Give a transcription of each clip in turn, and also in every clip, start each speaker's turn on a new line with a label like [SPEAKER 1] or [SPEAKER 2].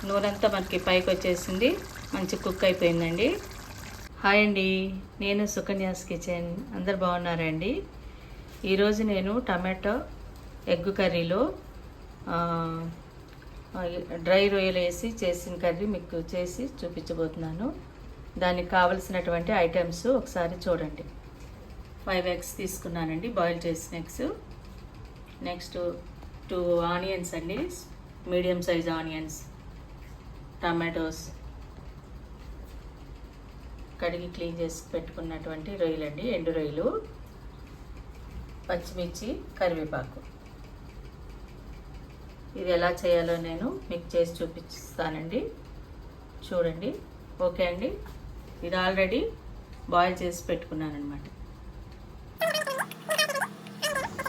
[SPEAKER 1] నూనె అంతా మనకి పైకి వచ్చేసింది, మంచి కుక్ అయిపోయిందండి. హాయ్ అండి, నేను సుకన్యాస్ కిచెన్. అందరు బాగున్నారండి. ఈరోజు నేను టమాటో ఎగ్ కర్రీలో డ్రై రొయ్యలు వేసి చేసిన కర్రీ మీకు చేసి చూపించబోతున్నాను. దానికి కావలసినటువంటి ఐటమ్స్ ఒకసారి చూడండి. 5 eggs తీసుకున్నానండి, బాయిల్ చేసిన ఎగ్స్. నెక్స్ట్ 2 ఆనియన్స్ అండి, మీడియం సైజ్ ఆనియన్స్. టమాటోస్, కడిగి క్లీన్ చేసి పెట్టుకున్నటువంటి రొయ్యలండి, ఎండు రొయ్యలు. పచ్చిమిర్చి, కరివేపాకు. ఇది ఎలా చేయాలో నేను మీకు చేసి చూపిస్తానండి, చూడండి. ఓకే అండి, ఇది ఆల్రెడీ బాయిల్ చేసి పెట్టుకున్నాను అనమాట.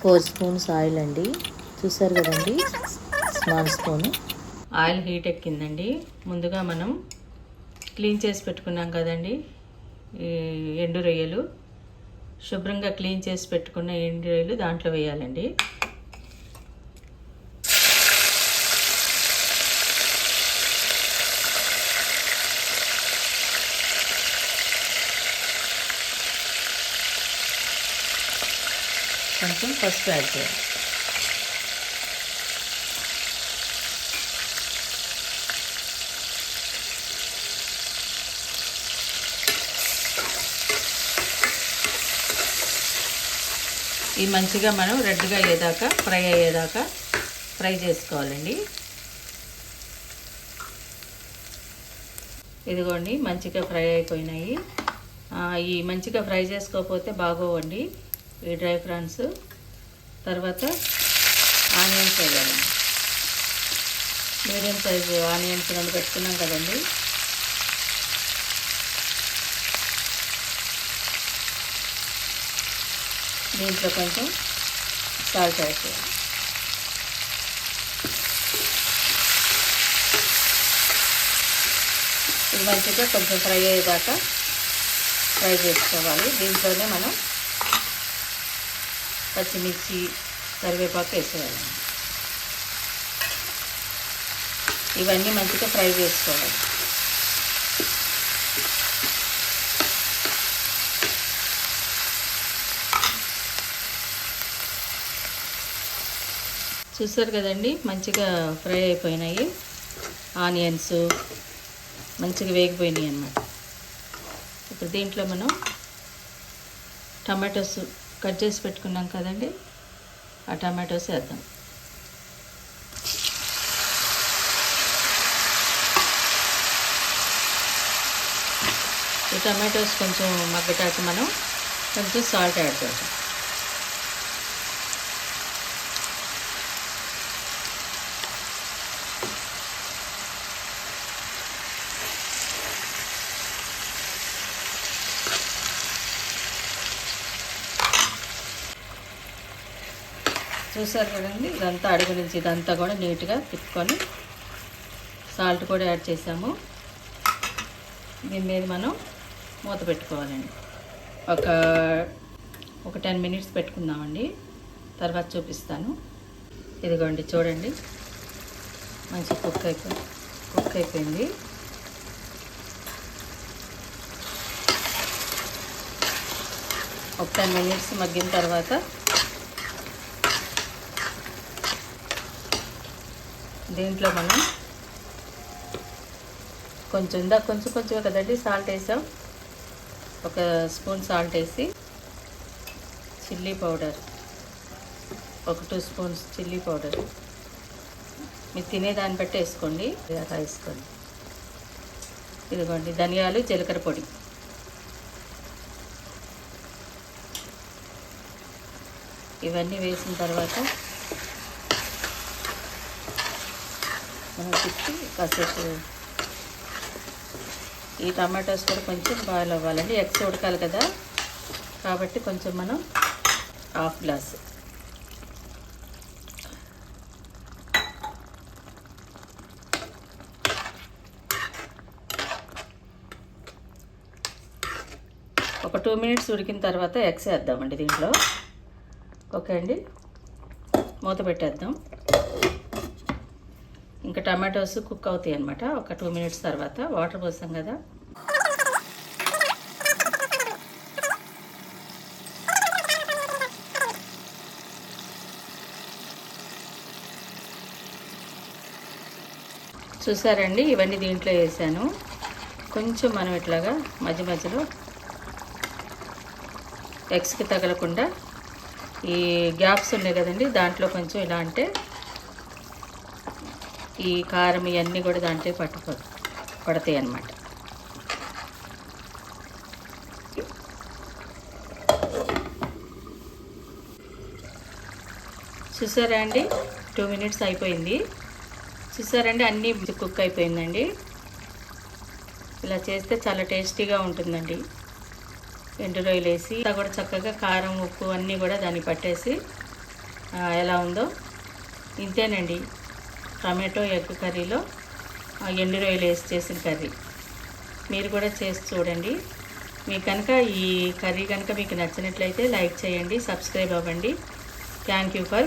[SPEAKER 2] 4 స్పూన్స్ ఆయిల్ అండి, చూసారు కదండి, స్మాల్ స్పూన్.
[SPEAKER 1] ఆయిల్ హీట్ ఎక్కిందండి. ముందుగా మనం క్లీన్ చేసి పెట్టుకున్నాం కదండి ఈ ఎండు రొయ్యలు, శుభ్రంగా క్లీన్ చేసి పెట్టుకున్న ఎండు రొయ్యలు దాంట్లో వేయాలండి. కొంచెం పసుపు యాడ్ చేయాలి. ఇది మంచిగా మనం రెడ్గా అయ్యేదాకా, ఫ్రై చేసుకోవాలండి. ఇదిగోండి, మంచిగా ఫ్రై అయిపోయినాయి. ఈ మంచిగా ఫ్రై చేసుకోకపోతే బాగోవండి ఈ డ్రై ఫ్రాన్స్. తర్వాత ఆనియన్స్ వేయాలండి, మీడియం సైజు ఆనియన్స్ 2 పెట్టుకున్నాం కదండి. దీంట్లో కొంచెం సాల్ట్ యాడ్ చేయాలి. ఇది మంచిగా కొంచెం ఫ్రై అయ్యేదాకా ఫ్రై చేసుకోవాలి. దీంట్లోనే మనం పచ్చిమిర్చి, కరివేపాకు వేసేయాలి. ఇవన్నీ మంచిగా ఫ్రై చేసుకోవాలి. చూసారు కదండి, మంచిగా ఫ్రై అయిపోయినాయి. ఆనియన్స్ మంచిగా వేగిపోయినాయి అన్నమాట. ఇప్పుడు దీంట్లో మనం టమాటోస్ కట్ చేసి పెట్టుకున్నాం కదండి, ఆ టమాటోస్ వేద్దాం. ఈ టమాటోస్ కొంచెం మగ్గటాక మనం కొంచెం సాల్ట్ యాడ్ చేద్దాం. చూసారు కదండి, ఇదంతా అడుగు నుంచి ఇదంతా కూడా నీట్గా తిప్పుకొని సాల్ట్ కూడా యాడ్ చేసాము. దీని మీద మనం మూత పెట్టుకోవాలండి. ఒక 10 minutes పెట్టుకుందామండి, తర్వాత చూపిస్తాను. ఇదిగోండి, చూడండి, మంచి కుక్ అయిపోయింది. ఒక 10 minutes మగ్గిన తర్వాత దీంట్లో మనం కొంచెం కదండి సాల్ట్ వేసాం. 1 స్పూన్ సాల్ట్ వేసి, chilli powder 2 spoons chilli powder, మీరు తినేదాన్ని బట్టి వేసుకోండి, అలా వేసుకోండి. ఇదిగోండి, ధనియాలు, జీలకర్ర పొడి. ఇవన్నీ వేసిన తర్వాత మనం తిప్పి కాసేపు ఈ టమాటోస్ కూడా కొంచెం బాయిల్ అవ్వాలండి. ఎగ్స్ ఉడకాలి కదా, కాబట్టి కొంచెం మనం 1/2 గ్లాసు ఒక 2 minutes ఉడికిన తర్వాత ఎగ్స్ వేద్దామండి దీంట్లో. ఓకే అండి, మూత పెట్టేద్దాం. ఇంకా టమాటోస్ కుక్ అవుతాయి అన్నమాట. ఒక 2 మినిట్స్ తర్వాత వాటర్ పోసాం కదా. చూసారండి, ఇవన్నీ దీంట్లో వేసాను. కొంచెం మనం ఇట్లాగా మధ్య మధ్యలో ఎగ్స్కి తగలకుండా ఈ గ్యాప్స్ ఉన్నాయి కదండి, దాంట్లో కొంచెం ఇలా అంటే ఈ కారం ఇవన్నీ కూడా దాంట్లో పడతాయి అన్నమాట. చూసారా అండి, 2 మినిట్స్ అయిపోయింది. చూసారండి, అన్నీ కుక్ అయిపోయిందండి. ఇలా చేస్తే చాలా టేస్టీగా ఉంటుందండి. ఎండు రొయ్యలు వేసి కూడా చక్కగా కారం ఉప్పు అన్నీ కూడా దాన్ని పట్టేసి ఎలా ఉందో ఇంతేనండి. టమాటో ఎగ్ కర్రీలో ఎండు రొయ్యలు వేసి చేసిన కర్రీ మీరు కూడా చేసి చూడండి. మీకు కనుక ఈ కర్రీ కనుక మీకు నచ్చినట్లయితే లైక్ చేయండి, సబ్స్క్రైబ్ అవ్వండి. Thank you for